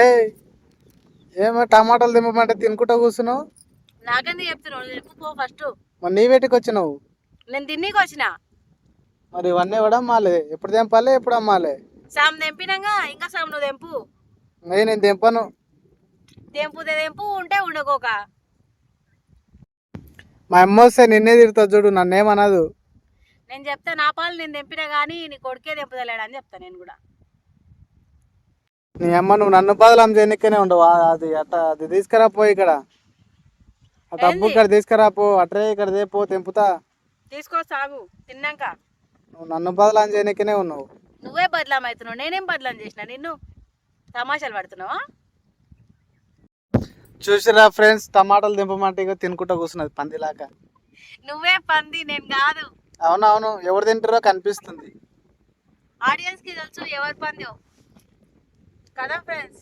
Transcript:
ఏ ఏమో టమాటాలు దింపమంటే తినుకుంటా కూర్చున్నావు. నాకెందుకు చెప్తున్నావు? చెప్పు పో ఫస్ట్. మరి నీ వేటికి వచ్చినావు? నేను తిన్నీకి వచ్చిన. మరి ఇవన్నీ కూడా అమ్మాలి. ఎప్పుడు తెంపాలి, ఎప్పుడు అమ్మాలి? సామ్ తెంపినాక ఇంకా సామ్ నువ్వు తెంపు. నేను తెంపను. తెంపు ఉంటే ఉండకోక. మా అమ్మ వస్తే నిన్నే తిడుతుంది చూడు, నన్నేమనదు. నేను చెప్తా నా పాలు నేను తెంపినా కానీ నీ కొడుకే తెంపుదలేడని చెప్తా నేను కూడా. నీ అమ్మ నువ్వు నన్ను బదలాం చేయనికనే ఉండవు. అది అట్ట అది తీసుకురాపో ఇక్కడ. ఆ డబ్బు ఇక్కడ తీసుకురాపో, అట్రే ఇక్కడ దేపో తెంపుతా. తీసుకొస్తాగు తిన్నాక. నువ్వు నన్ను బదలాం చేయనికనే ఉన్నావు. నువ్వే బదలాం అవుతున్నావు, నేనేం బదలాం చేసిన నిన్ను? తమాషాలు పడుతున్నావా? చూసిరా ఫ్రెండ్స్, టమాటాలు దింపమంటే ఇక తినుకుంటా కూర్చున్నది పందిలాగా. నువ్వే పంది, నేను కాదు. అవునవును, ఎవరు తింటారో కనిపిస్తుంది. ఆడియన్స్ కి తెలుసు ఎవరు పందో కదా ఫ్రెండ్స్.